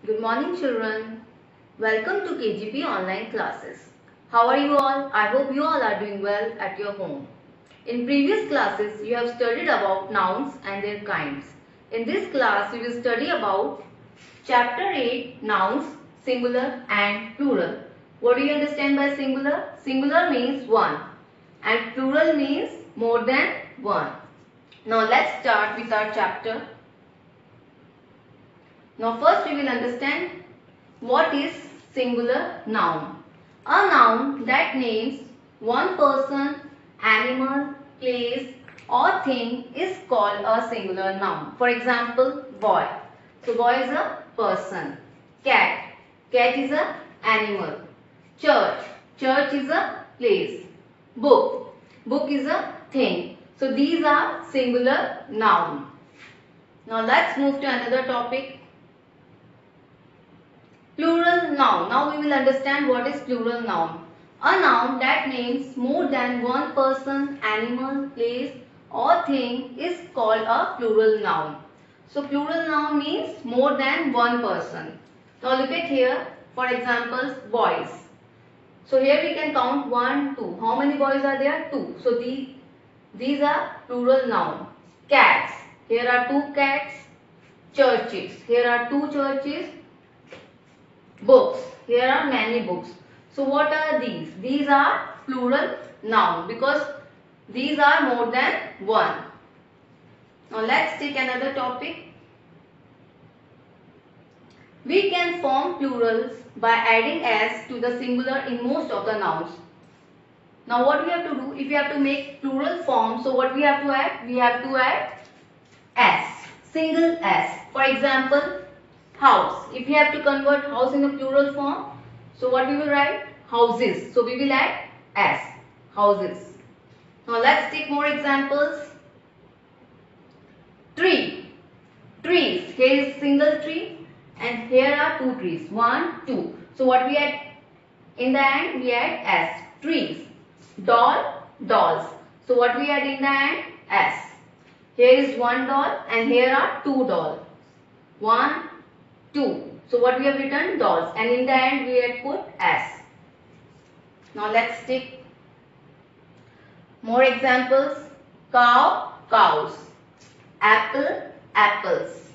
Good morning children. Welcome to KGP online classes. How are you all? I hope you all are doing well at your home. In previous classes you have studied about nouns and their kinds. In this class we will study about chapter 8 nouns, singular and plural. What do you understand by singular? Singular means one and plural means more than one. Now let's start with our chapter. Now first we will understand what is singular noun. A noun that names one person, animal, place or thing is called a singular noun. For example, boy. So boy is a person. Cat. Cat is a animal. Church. Church is a place. Book. Book is a thing. So these are singular noun. Now let's move to another topic. Plural noun. Now we will understand what is plural noun. A noun that names more than one person, animal, place or thing is called a plural noun. So plural noun means more than one person. Now look at here. For example, boys. So here we can count 1, 2. How many boys are there? 2. So these are plural noun. Cats. Here are 2 cats. Churches. Here are 2 churches. Books. Here are many books. So what are these? These are plural noun because these are more than one. Now let's take another topic. We can form plurals by adding s to the singular in most of the nouns. Now what we have to do? If we have to make plural form, so what we have to add? We have to add s. Single s. For example, house. If we have to convert house in a plural form, so what we will write? Houses. So we will add s. Houses. Now let's take more examples. Tree. Trees. Here is single tree and here are 2 trees. 1, 2. So what we add? In the end we add s. Trees. Doll. Dolls. So what we add in the end? S. Here is 1 doll and here are 2 dolls. 1, 2. So what we have written? Dolls. And in the end we had put s. Now let's take more examples. Cow, cows. Apple, apples.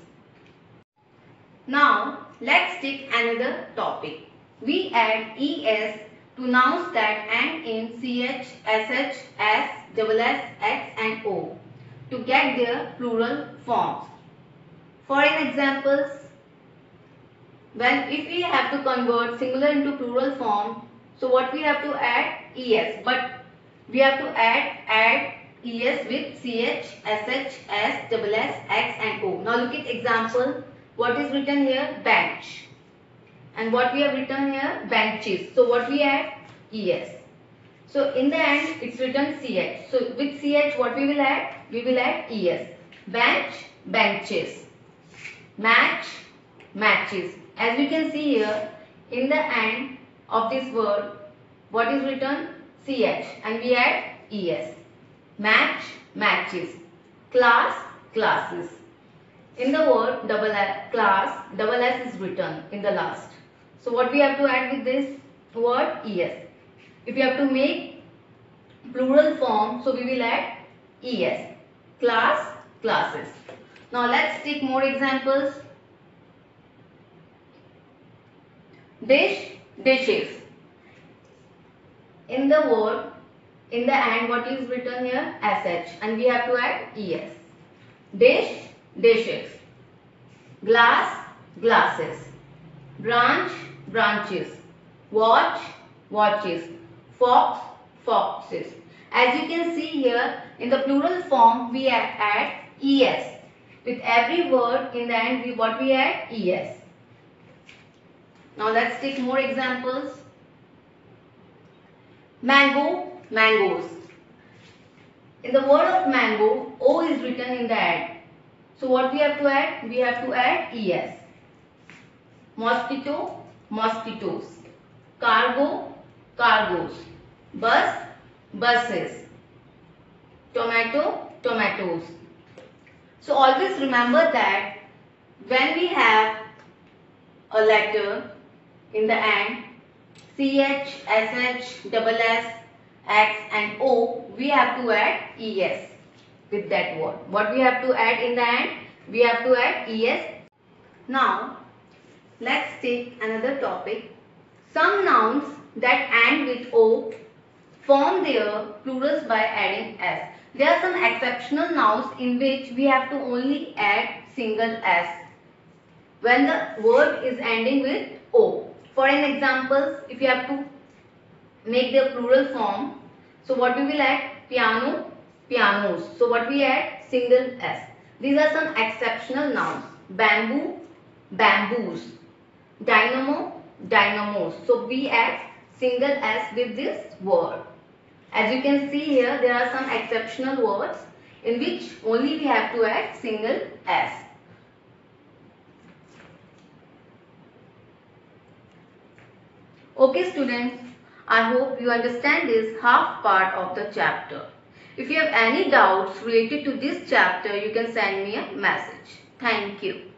Now let's take another topic. We add es to nouns that end in ch, sh, s, double s, x and o to get their plural forms. For an examples, if we have to convert singular into plural form, so what we have to add? Es. But we have to add es with ch, sh, s, double s, x and o. Now look at example. What is written here? Bench. And what we have written here? Benches. So what we add? Es. So in the end it's written ch. So with ch what we will add? We will add es. Bench, benches. Match, matches. As you can see here, in the end of this word, what is written? ch and we add es. Match, matches. Class, classes. In the word class, double s is written in the last. So what we have to add with this word? Es. If we have to make plural form, so we will add es. Class, classes. Now let's take more examples. Dish, dishes. In the word, in the end, what is written here? sh and we have to add es. Dish, dishes. Glass, glasses. Branch, branches. Watch, watches. Fox, foxes. As you can see here, in the plural form, we add es. With every word in the end, what we add? Es. Now let's take more examples. Mango, mangoes. In the word of mango, O is written in the end. So what we have to add? We have to add es. Mosquito, mosquitoes. Cargo, cargoes. Bus, buses. Tomato, tomatoes. So always remember that when we have a letter in the end, CH, SH, double S, X and O, we have to add ES with that word. What we have to add in the end? We have to add ES. Now, let's take another topic. Some nouns that end with O form their plurals by adding S. There are some exceptional nouns in which we have to only add single S when the word is ending with O. For an example, if you have to make the plural form, so what we will add? Piano, pianos. So what we add? Single S. These are some exceptional nouns. Bamboo, bamboos. Dynamo, dynamos. So we add single S with this word. As you can see here, there are some exceptional words in which only we have to add single S. Okay students, I hope you understand this half part of the chapter. If you have any doubts related to this chapter, you can send me a message. Thank you.